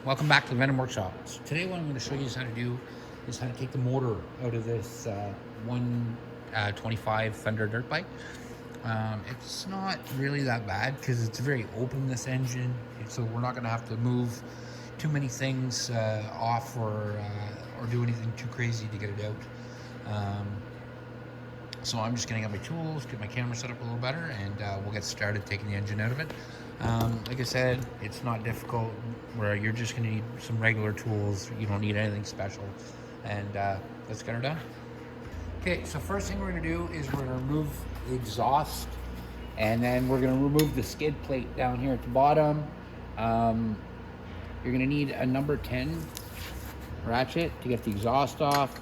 Welcome back to the Venom Workshop. So today what I'm going to show you is how to do is how to take the motor out of this 125 Thunder dirt bike. It's not really that bad because it's very open, this engine, so we're not going to have to move too many things off or do anything too crazy to get it out. So I'm just going to get my tools, get my camera set up a little better, and we'll get started taking the engine out of it. Like I said, it's not difficult, where you're just going to need some regular tools. You don't need anything special. And let's get her done. Okay, so first thing we're going to do is we're going to remove the exhaust, and then we're going to remove the skid plate down here at the bottom. You're going to need a number 10 ratchet to get the exhaust off.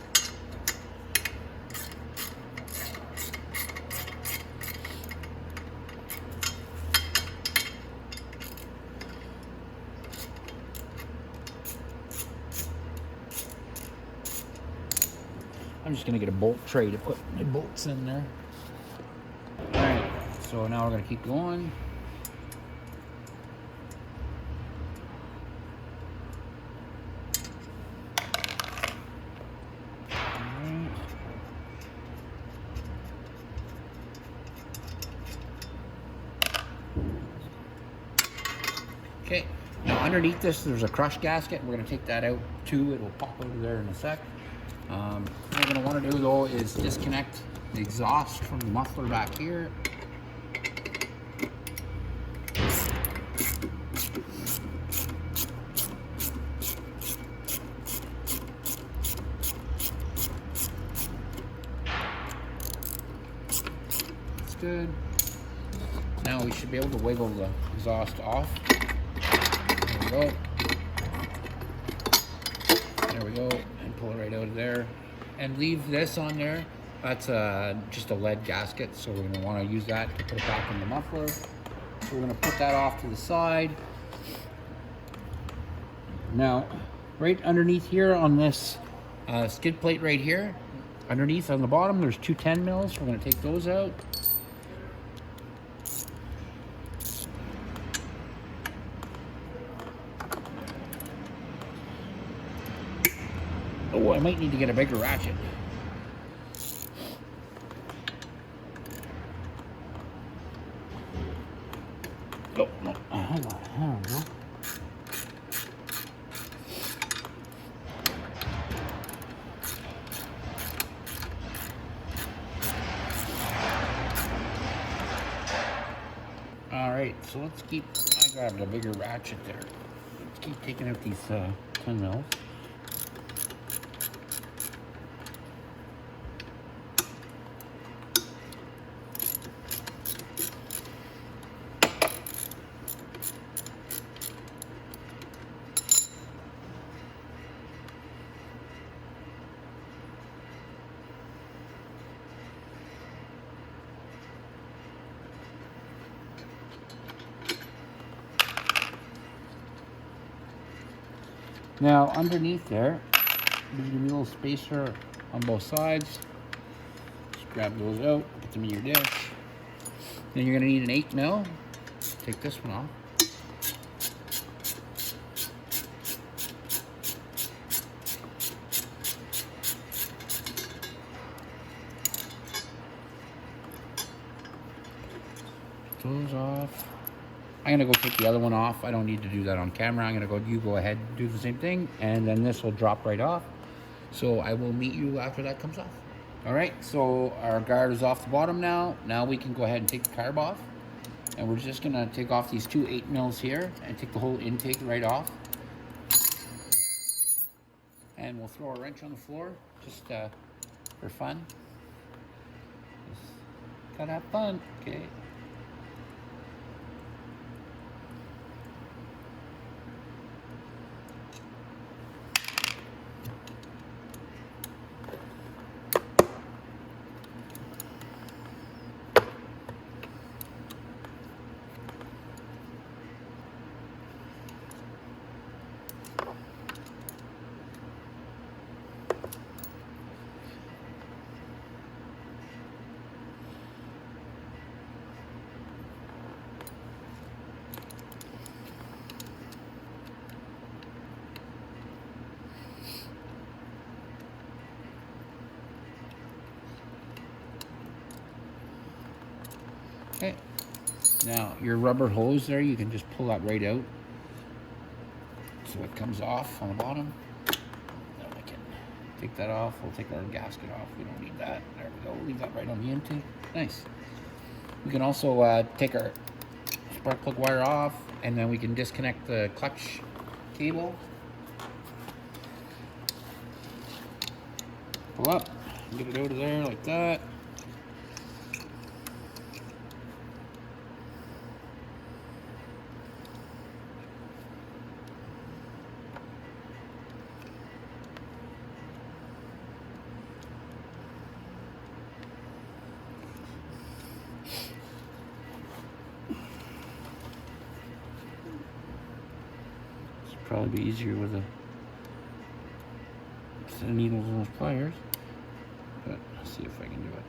I'm just gonna get a bolt tray to put my bolts in there. All right, so now we're gonna keep going. Okay, now underneath this there's a crush gasket. We're gonna take that out too. It'll pop out of there in a sec. What we're going to want to do though is disconnect the exhaust from the muffler back here. That's good. Now we should be able to wiggle the exhaust off. There we go. There we go, and pull it right out of there. And leave this on there. That's just a lead gasket, so we're gonna wanna use that to put it back in the muffler. So we're gonna put that off to the side. Now, right underneath here on this skid plate right here, underneath on the bottom, there's two 10 mils. We're gonna take those out. Oh, I might need to get a bigger ratchet. Oh, no. Hold on. There we go. All right, so let's keep, I grabbed a bigger ratchet there. Let's keep taking out these 10 mils. Now underneath there, there's gonna be a little spacer on both sides. Just grab those out, put them in your dish. Then you're gonna need an 8 mil. Take this one off. Those off. I'm gonna go take the other one off. I don't need to do that on camera. I'm gonna go, you go ahead and do the same thing, and then this will drop right off. So I will meet you after that comes off. All right, so our guard is off the bottom now. Now we can go ahead and take the carb off. And we're just gonna take off these two 8 mils here and take the whole intake right off. And we'll throw a wrench on the floor, just for fun. Just gotta have fun, okay? Okay. Now your rubber hose there, you can just pull that right out. So it comes off on the bottom. Now we can take that off. We'll take our gasket off. We don't need that. There we go. Leave that right on the intake. Nice. We can also take our spark plug wire off, and then we can disconnect the clutch cable. Pull up, get it out of there like that. Probably be easier with a set of needles and those pliers, but let's see if I can do it.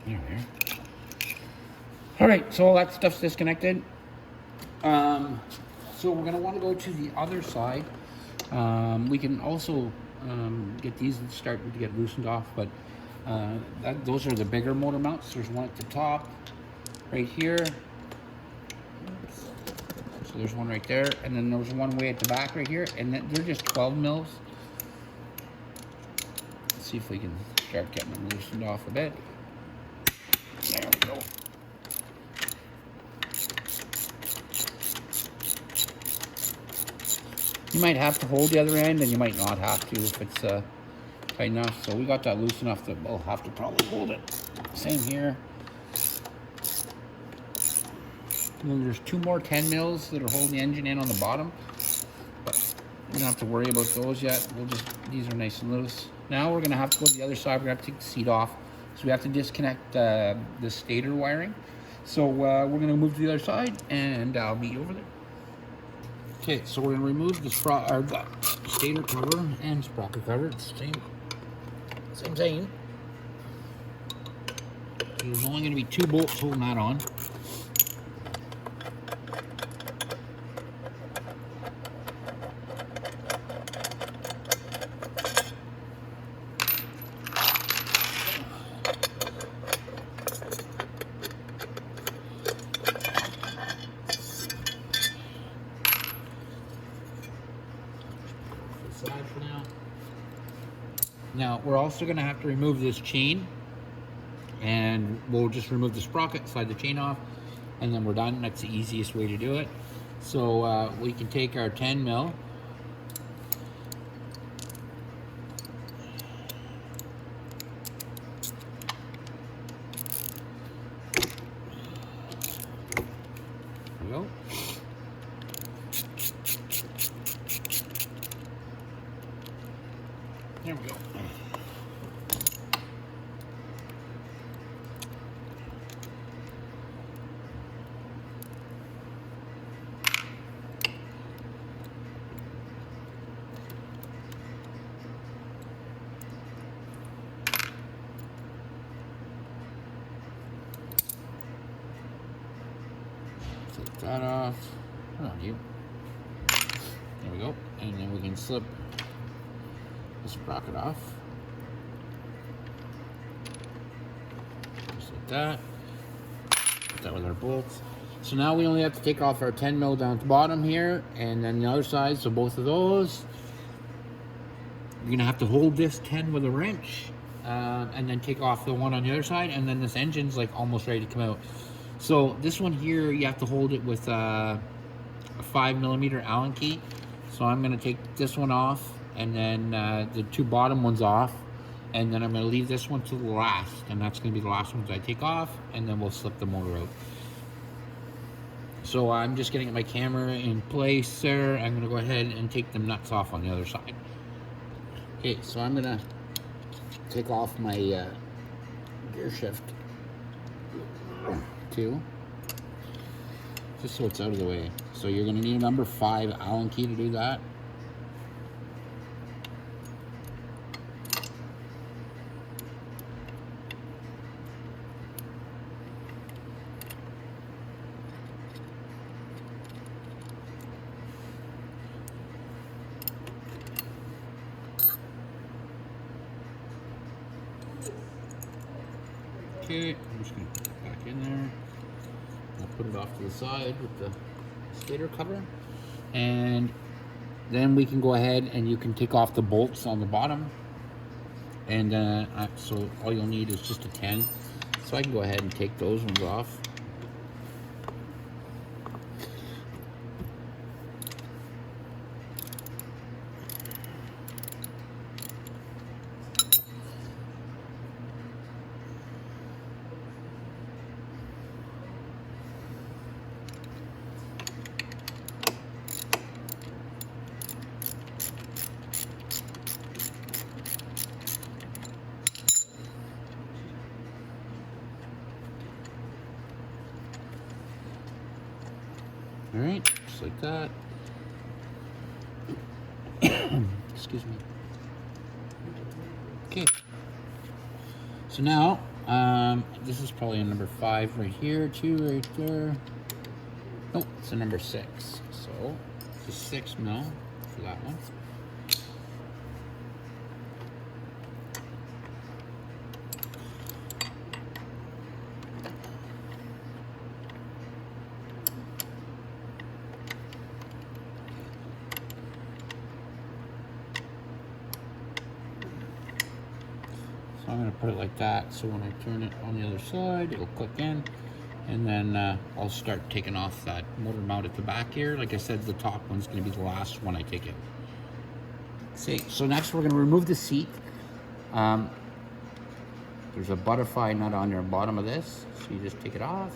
There we are. All right, so all that stuff's disconnected. So we're gonna want to go to the other side. We can also get these starting to get loosened off, but those are the bigger motor mounts. There's one at the top, right here. So there's one right there, and then there's one way at the back right here, and they're just 12 mils. Let's see if we can start getting them loosened off a bit. There we go. You might have to hold the other end, and you might not have to if it's tight enough. So we got that loose enough that we'll have to probably hold it. Same here. And then there's two more 10 mils that are holding the engine in on the bottom, but we don't have to worry about those yet. These are nice and loose. Now we're gonna have to go to the other side. We're gonna have to take the seat off. So we have to disconnect the stator wiring. So we're gonna move to the other side, and I'll meet you over there. Okay, so we're gonna remove the stator cover and sprocket cover. It's the same thing. So there's only gonna be 2 bolts holding that on. For now we're also going to have to remove this chain, and we'll just remove the sprocket, slide the chain off, and then we're done. That's the easiest way to do it. So we can take our 10 mil, there we go. There we go. Take that off. Where are you? There we go. And then we can slip the sprocket off. Just like that. Put that with our bolts. So now we only have to take off our 10 mil down at the bottom here, and then the other side, so both of those. You're gonna have to hold this 10 with a wrench, and then take off the one on the other side, and then this engine's like almost ready to come out. So this one here, you have to hold it with a 5mm Allen key. So I'm gonna take this one off, and then the 2 bottom ones off, and then I'm going to leave this one to the last, and that's going to be the last ones I take off, and then we'll slip the motor out. So I'm just getting my camera in place there. I'm going to go ahead and take the nuts off on the other side. Okay, so I'm going to take off my gear shift too, just so it's out of the way. So you're going to need a number 5 Allen key to do that. Okay, I'm just going to put it back in there. I'll put it off to the side with the stator cover. And then we can go ahead and you can take off the bolts on the bottom. And so all you'll need is just a 10. So I can go ahead and take those ones off. All right, just like that. Excuse me. Okay. So now, this is probably a number 5 right here, 2 right there. Nope, it's a number 6. So, it's a 6 mil for that one. So I'm going to put it like that, so when I turn it on the other side, it'll click in, and then I'll start taking off that motor mount at the back here. Like I said, the top one's going to be the last one I take it. See, so next we're going to remove the seat. There's a butterfly nut on the bottom of this, so you just take it off.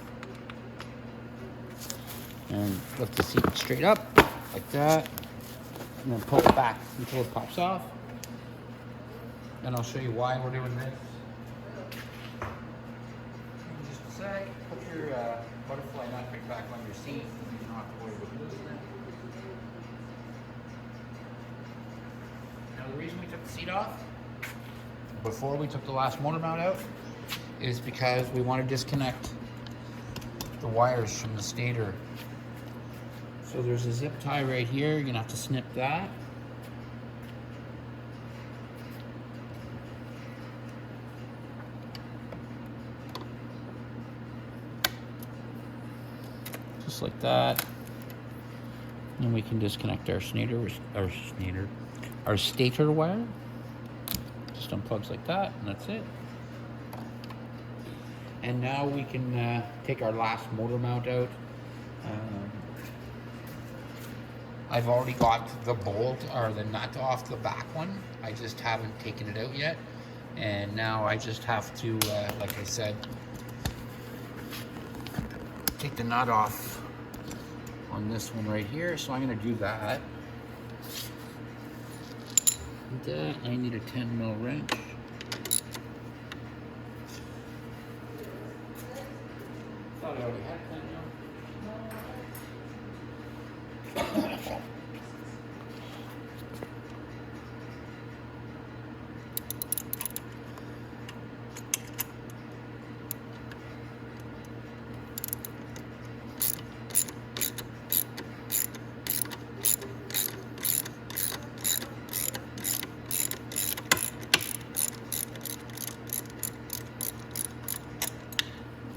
And lift the seat straight up, like that. And then pull it back until it pops off. And I'll show you why we're doing this. In just a sec, put your butterfly nut right back on your seat. You don't have to worry about losing it. Now the reason we took the seat off before we took the last motor mount out is because we want to disconnect the wires from the stator. So there's a zip tie right here. You're gonna have to snip that. Just like that. And we can disconnect our stator wire. Just unplugs like that, and that's it. And now we can take our last motor mount out. I've already got the bolt or the nut off the back one. I just haven't taken it out yet. And now I just have to, like I said, take the nut off on this one right here. So I'm gonna do that. And I need a 10 mil wrench. Thought I already had 10 mil.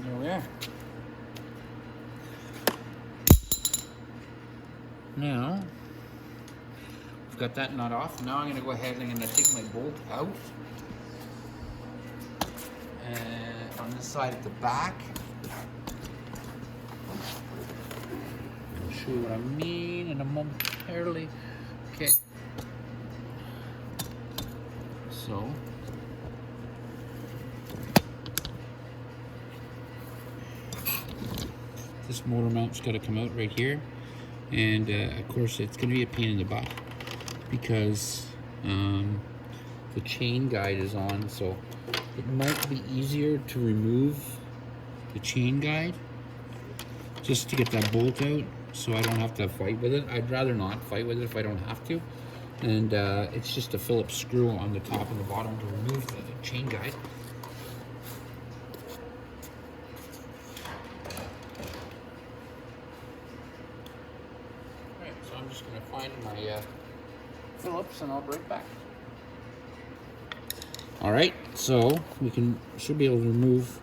There we are. Now, we've got that nut off. Now I'm going to go ahead and I'm going to take my bolt out. And on this side at the back, I'll show you what I mean in a momentarily. Okay. So, this motor mount's got to come out right here. And of course it's going to be a pain in the butt because the chain guide is on, so it might be easier to remove the chain guide just to get that bolt out, so I don't have to fight with it. I'd rather not fight with it if I don't have to. And it's just a Phillips screw on the top and the bottom to remove the chain guide. Alright, so I'm just going to find my Phillips and I'll be right back. Alright, so we should be able to remove.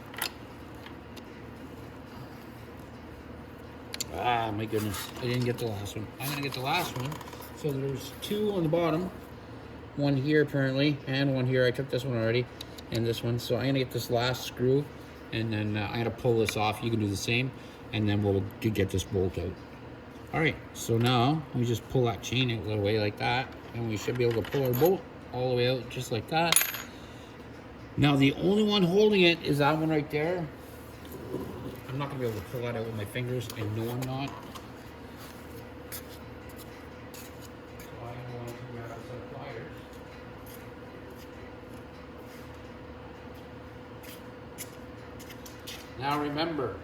Ah, my goodness, I didn't get the last one. I'm going to get the last one. So there's two on the bottom, one here apparently, and one here. I took this one already, and this one. So I'm gonna get this last screw, and then I'm gonna pull this off. You can do the same, and then we'll get this bolt out. All right, so now we just pull that chain out the way like that, and we should be able to pull our bolt all the way out just like that. Now the only one holding it is that one right there. I'm not gonna be able to pull that out with my fingers. I know I'm not. Now remember,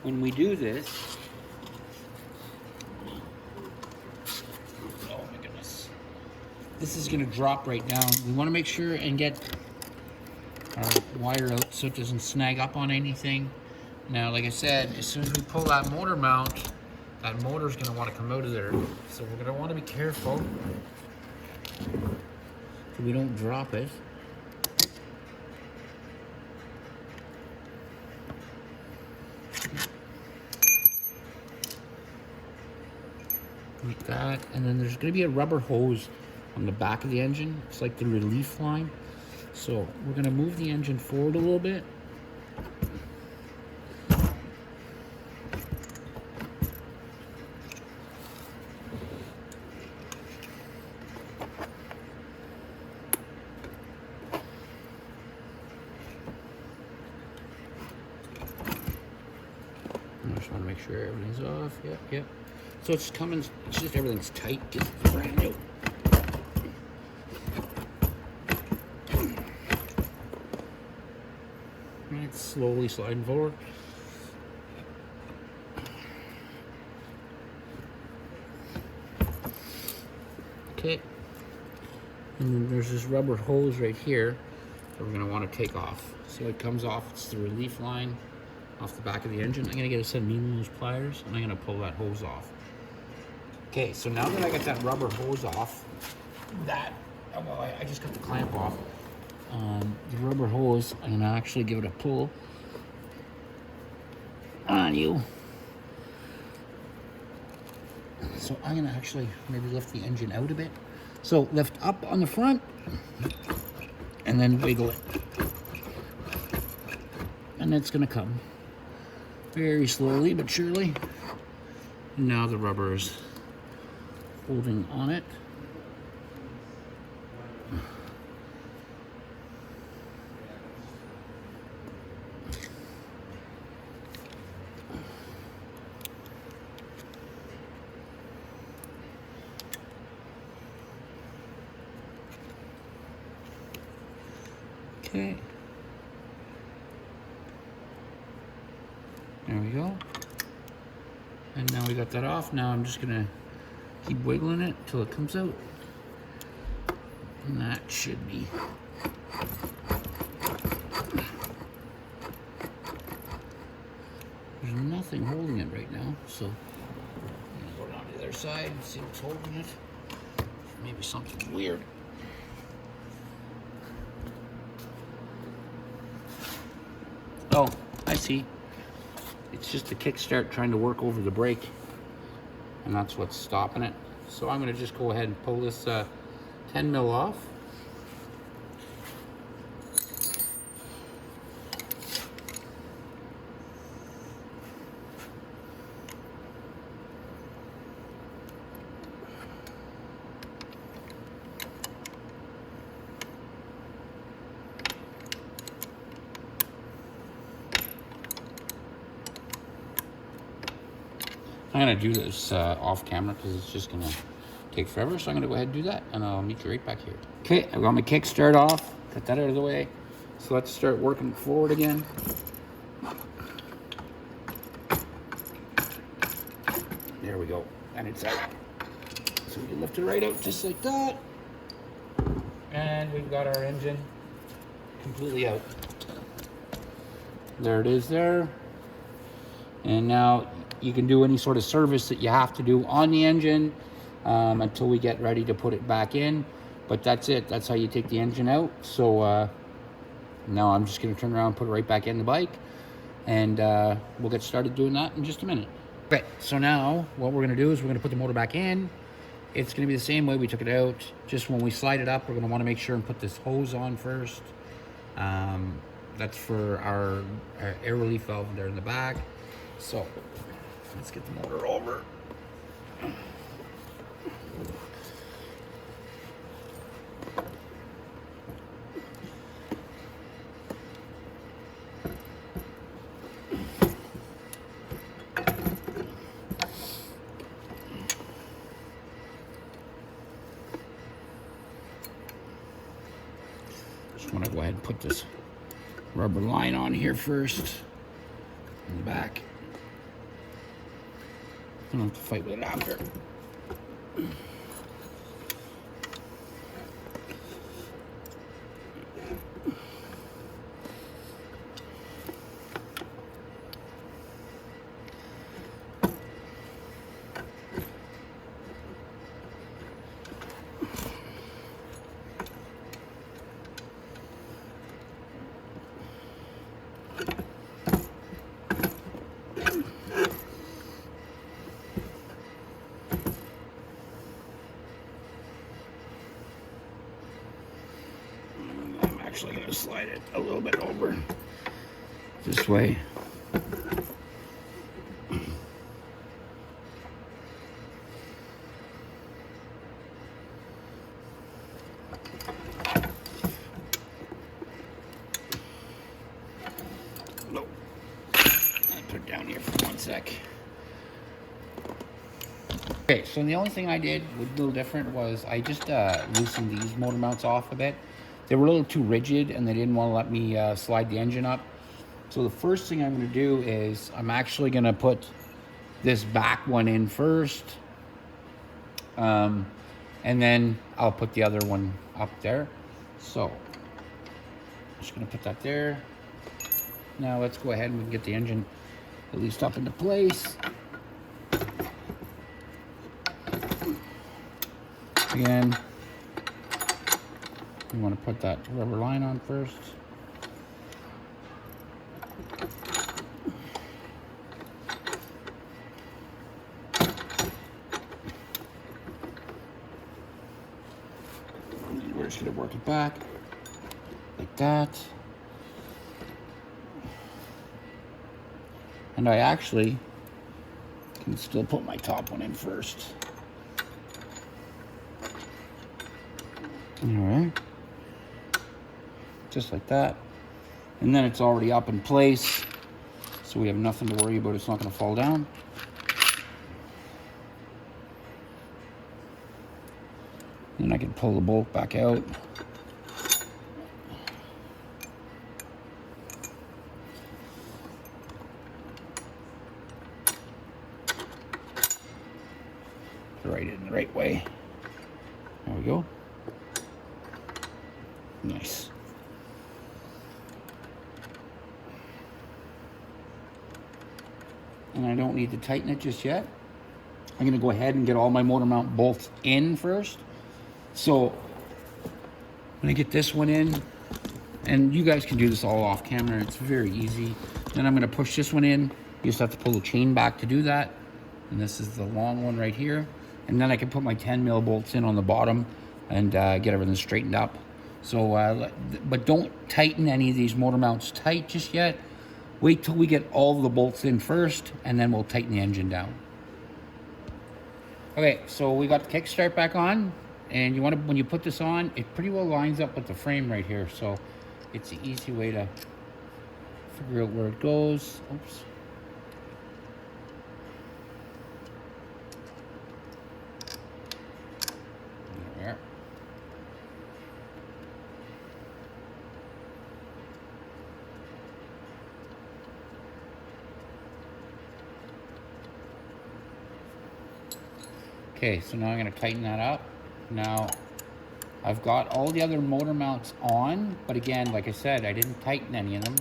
when we do this, oh my goodness, this is going to drop right down. We want to make sure and get our wire out so it doesn't snag up on anything. Now, like I said, as soon as we pull that motor mount, that motor is going to want to come out of there. So we're going to want to be careful so we don't drop it. Like that, and then there's going to be a rubber hose on the back of the engine. It's like the relief line. So we're going to move the engine forward a little bit. I just want to make sure everything's off. Yep, yep. So it's coming, it's just everything's tight, just brand new. And it's slowly sliding forward. Okay. And then there's this rubber hose right here that we're going to want to take off. So it comes off, it's the relief line off the back of the engine. I'm going to get a set of needle-nose pliers and I'm going to pull that hose off. Okay, so now that I got that rubber hose off, I just got the clamp off. The rubber hose, I'm gonna actually give it a pull on you. So I'm gonna actually maybe lift the engine out a bit. So lift up on the front, and then wiggle it. And it's gonna come very slowly but surely. Now the rubber is holding on it. Okay. There we go. And now we got that off. Now I'm just gonna keep wiggling it till it comes out. And that should be. There's nothing holding it right now, so I'm gonna go down to the other side and see what's holding it. Maybe something weird. Oh, I see. It's just the kickstart trying to work over the brake, and that's what's stopping it. So I'm going to just go ahead and pull this 10 mil off. I'm going to do this off camera because it's just going to take forever, so I'm gonna go ahead and do that, and I'll meet you right back here. Okay, I've got my kickstart off, got that out of the way. So let's start working forward again. There we go, and it's out. So we can lift it right out just like that. And we've got our engine completely out. There it is there. And now you can do any sort of service that you have to do on the engine until we get ready to put it back in. But that's it. That's how you take the engine out. So now I'm just going to turn around and put it right back in the bike. And we'll get started doing that in just a minute. Okay, so now what we're going to do is we're going to put the motor back in. It's going to be the same way we took it out. Just when we slide it up, we're going to want to make sure and put this hose on first. That's for our air relief valve there in the back. So let's get the motor over. Just want to go ahead and put this rubber line on here first in the back. Don't have to fight with it after. Actually going to slide it a little bit over this way. No. I'll put it down here for 1 sec. Okay, so the only thing I did a little different was I just loosened these motor mounts off a bit. They were a little too rigid and they didn't want to let me slide the engine up. So the first thing I'm going to do is I'm actually going to put this back one in first. And then I'll put the other one up there. So I'm just going to put that there. Now let's go ahead and we can get the engine at least up into place. Again, you want to put that rubber line on first. And we're just going to work it back like that. And I actually can still put my top one in first. All right. Just like that. And then it's already up in place. So we have nothing to worry about. It's not going to fall down. Then I can pull the bolt back out. Right in the right way. There we go. Nice. And I don't need to tighten it just yet. I'm going to go ahead and get all my motor mount bolts in first. So I'm going to get this one in, and you guys can do this all off camera. It's very easy. Then I'm going to push this one in. You just have to pull the chain back to do that. And this is the long one right here. And then I can put my 10 mil bolts in on the bottom and get everything straightened up. So, but don't tighten any of these motor mounts tight just yet. Wait till we get all the bolts in first, and then we'll tighten the engine down. Okay, so we got the kickstart back on, and you want to, when you put this on, it pretty well lines up with the frame right here. So it's an easy way to figure out where it goes. Oops. Okay, so now I'm going to tighten that up. Now, I've got all the other motor mounts on, but again, like I said, I didn't tighten any of them.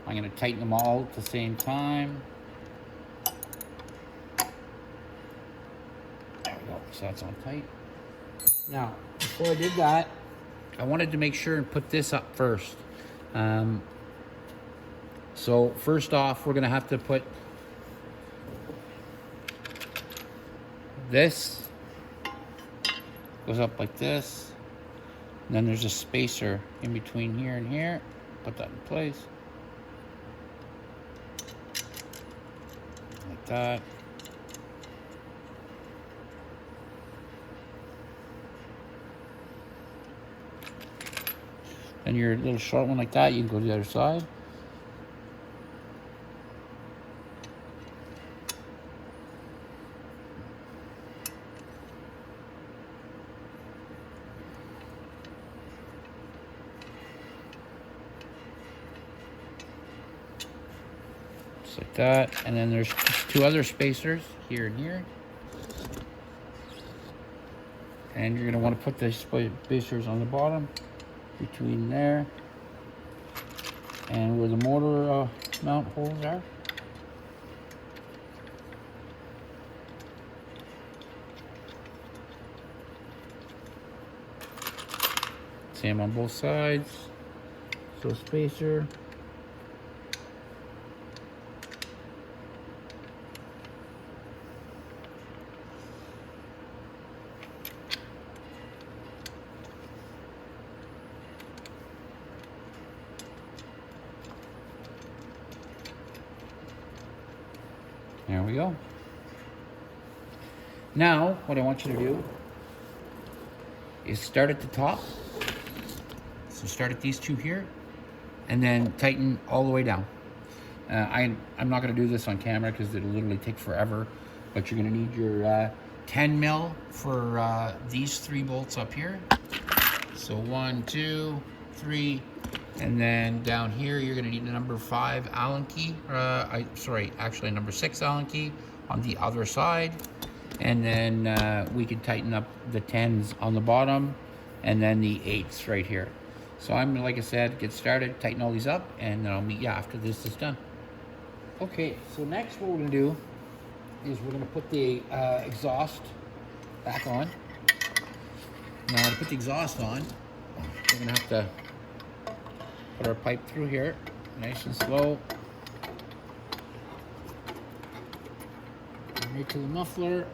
I'm going to tighten them all at the same time. There we go, so that's on tight. Now, before I did that, I wanted to make sure and put this up first. So first off, we're going to have to put this, goes up like this, and then there's a spacer in between here and here. Put that in place. Like that. Then your little short one like that, you can go to the other side. Just like that. And then there's two other spacers here and here. And you're going to want to put the spacers on the bottom between there and where the motor mount holes are. Same on both sides. So spacer. There we go. Now, what I want you to do is start at the top. So start at these two here, and then tighten all the way down. I'm not going to do this on camera because it'll literally take forever, but you're going to need your 10 mil for these 3 bolts up here. So 1, 2, 3. And then down here, you're going to need a number 5 Allen key. Actually number 6 Allen key on the other side. And then we can tighten up the 10s on the bottom, and then the 8s right here. So I'm, like I said, get started, tighten all these up, and then I'll meet you after this is done. Okay, so next what we're going to do is we're going to put the exhaust back on. Now to put the exhaust on, we're going to have to put our pipe through here, nice and slow. Right to the muffler.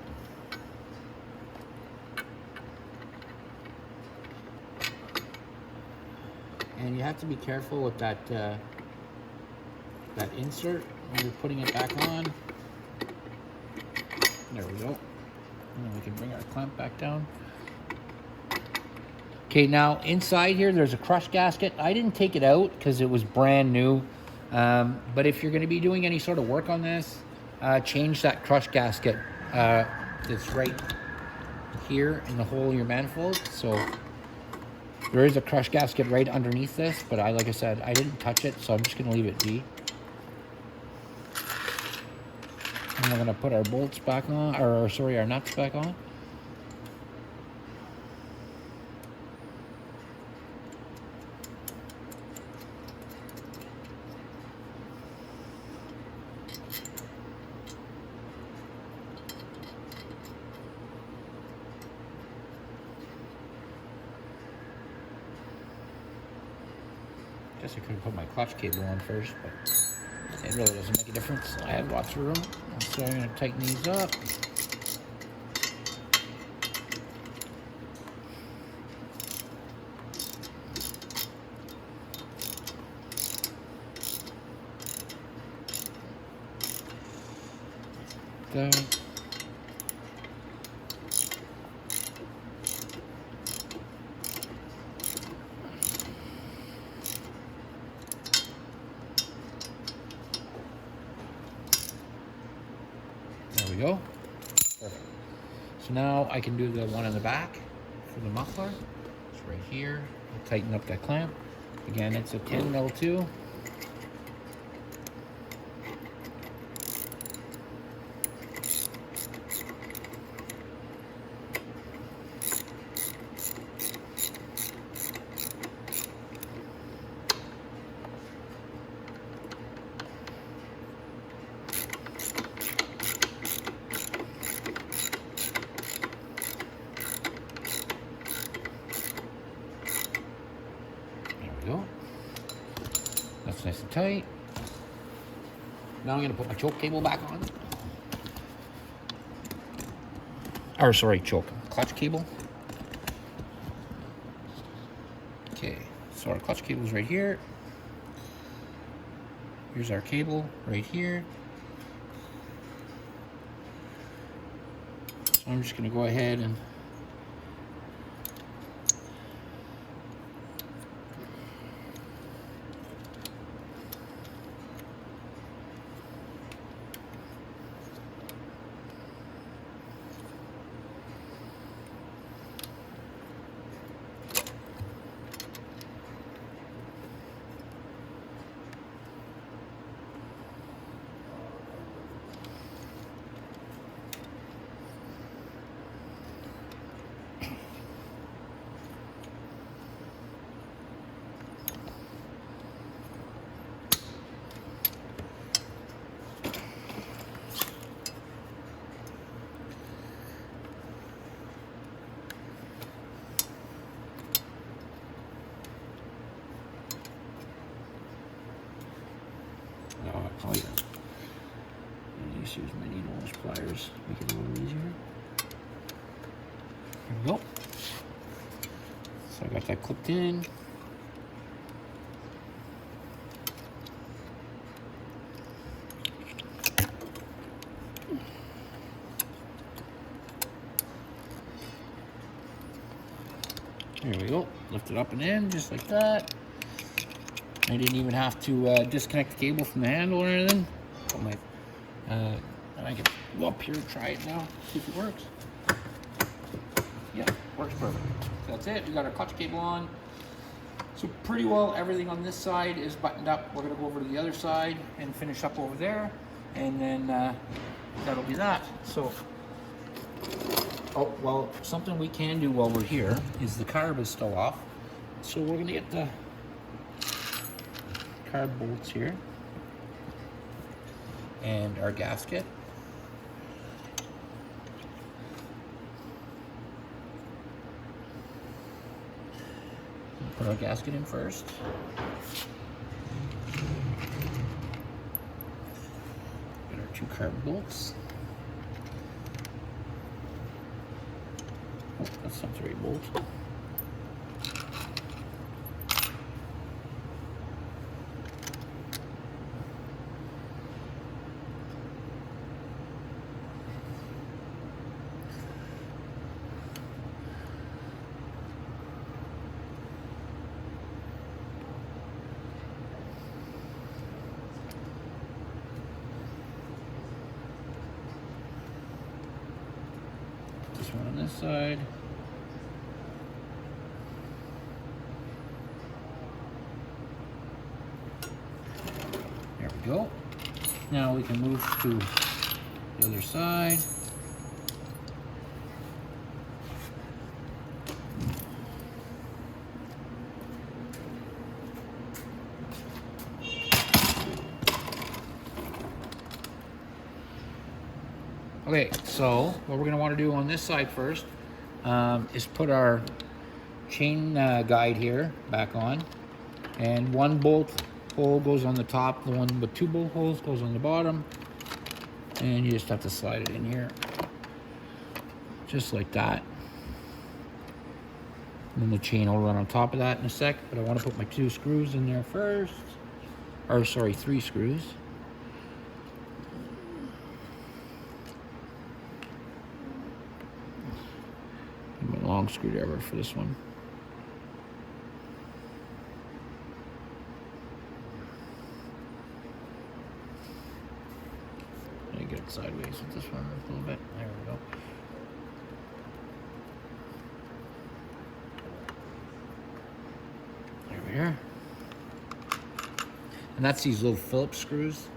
And you have to be careful with that that insert when you're putting it back on. There we go. And then we can bring our clamp back down. Okay, now inside here there's a crush gasket. I didn't take it out because it was brand new. But if you're going to be doing any sort of work on this, change that crush gasket that's right here in the hole of your manifold. So there is a crush gasket right underneath this, but like I said, I didn't touch it, so I'm just going to leave it be. And we're going to put our bolts back on, or sorry, our nuts back on. Guess I could have put my clutch cable on first, but it really doesn't make a difference. I have lots of room, so I'm going to tighten these up. There. There we go. Perfect. So now I can do the one in the back for the muffler. It's right here. I'll tighten up that clamp. Again, it's a 10 mil too. and tight. Now I'm going to put my choke cable back on. Or sorry, clutch cable. Okay, so our clutch cable is right here. Here's our cable right here. So I'm just going to go ahead and oh yeah. I just use my needle as pliers, make it a little easier. There we go. So I got that clipped in. There we go. Lift it up and in, just like that. I didn't even have to disconnect the cable from the handle or anything. Put my, and I can go up here and try it now, see if it works. Yeah, works perfect. So that's it. We got our clutch cable on. So pretty well everything on this side is buttoned up. We're gonna go over to the other side and finish up over there, and then that'll be that. So, oh well, something we can do while we're here is the carb is still off. So we're gonna get the carb bolts here and our gasket. Put our gasket in first. Get our 2 carb bolts. Oh, that's not the right bolt. This one on this side. There we go. Now we can move to the other side. Okay, so what we're going to want to do on this side first is put our chain guide here back on, and 1 bolt hole goes on the top, the one with 2 bolt holes goes on the bottom, and you just have to slide it in here, just like that. And then the chain will run on top of that in a sec, but I want to put my 2 screws in there first, or sorry, 3 screws. Long screwdriver for this one. Let me get it sideways with this one a little bit. There we go. There we are. And that's these little Phillips screws.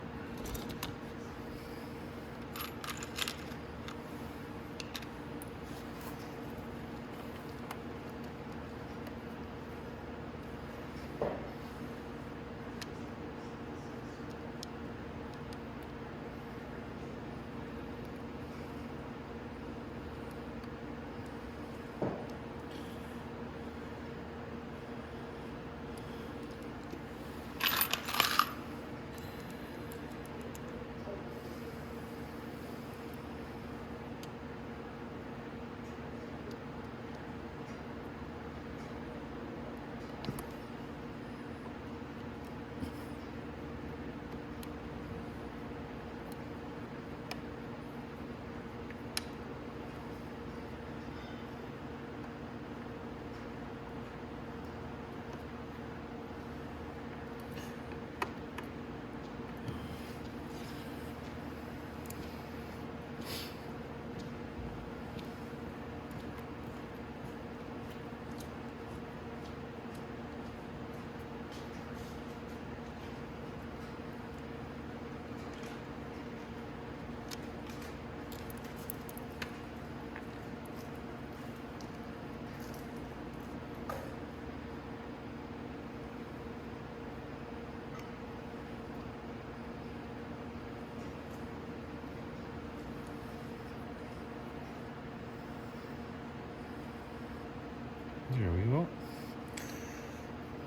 There we go.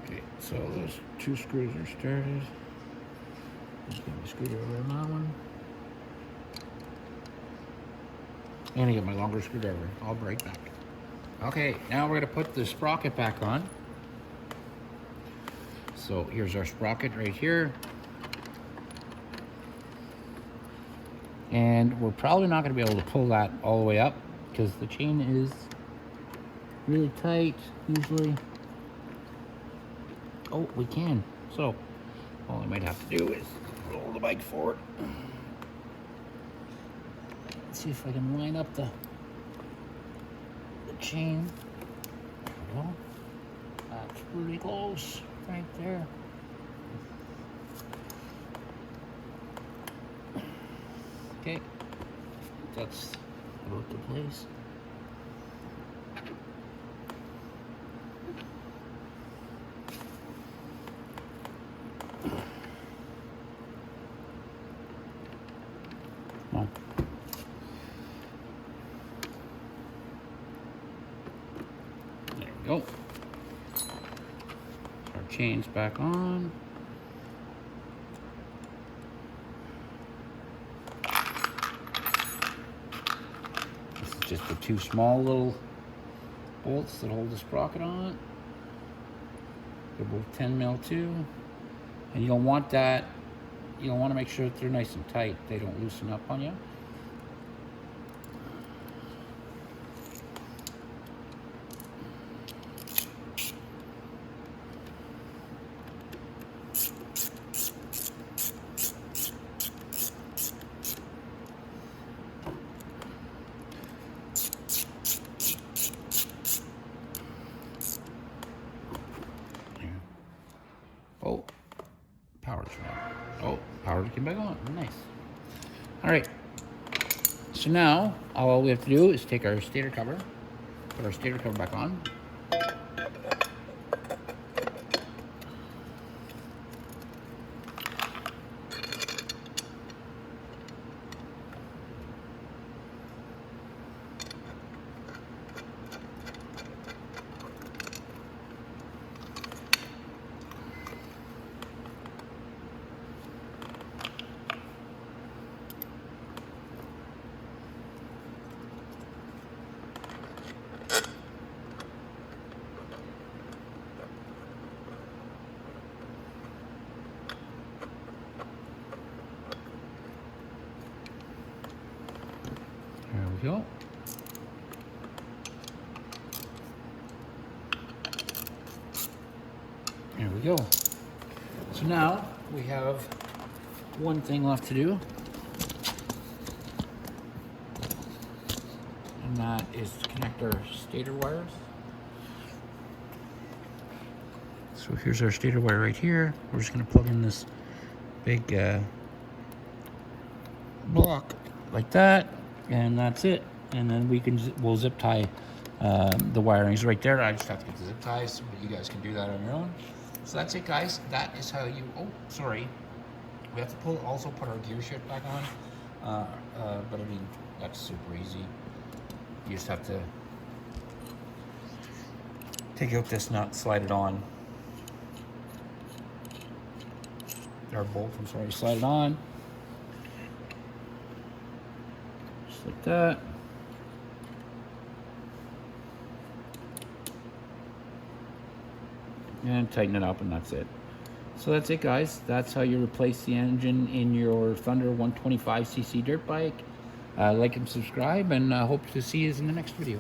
Okay, so those 2 screws are started. Let's get my screwdriver on that one. And I get my longer screwdriver. I'll be right back. Okay, now we're going to put the sprocket back on. So here's our sprocket right here. And we're probably not going to be able to pull that all the way up because the chain is really tight usually. Oh, we can. So all I might have to do is roll the bike forward. Let's see if I can line up the chain. There we go. That's pretty close right there. Okay, that's about the place. Come on. There we go. Our chain's back on. Just the 2 small little bolts that hold the sprocket on. They're both 10 mil too. And you don't want that, you don't want to make sure that they're nice and tight. They don't loosen up on you. Oh, power's on. Oh, power came back on. Nice. All right. So now all we have to do is take our stator cover, put our stator cover back on. There we go. There we go. So now we have one thing left to do, and that is to connect our stator wires. So here's our stator wire right here. We're just going to plug in this big block like that, and that's it. And then we'll zip tie the wirings right there. I just have to get the zip ties, but you guys can do that on your own. So that's it, guys. That is how you. Oh, sorry. We have to also put our gear shift back on. But I mean, that's super easy. You just have to take out this nut, slide it on. Our bolt, I'm sorry, slide it on. Just like that. And tighten it up, and that's it. So that's it, guys. That's how you replace the engine in your Thunder 125cc dirt bike. Like and subscribe, and hope to see you in the next video.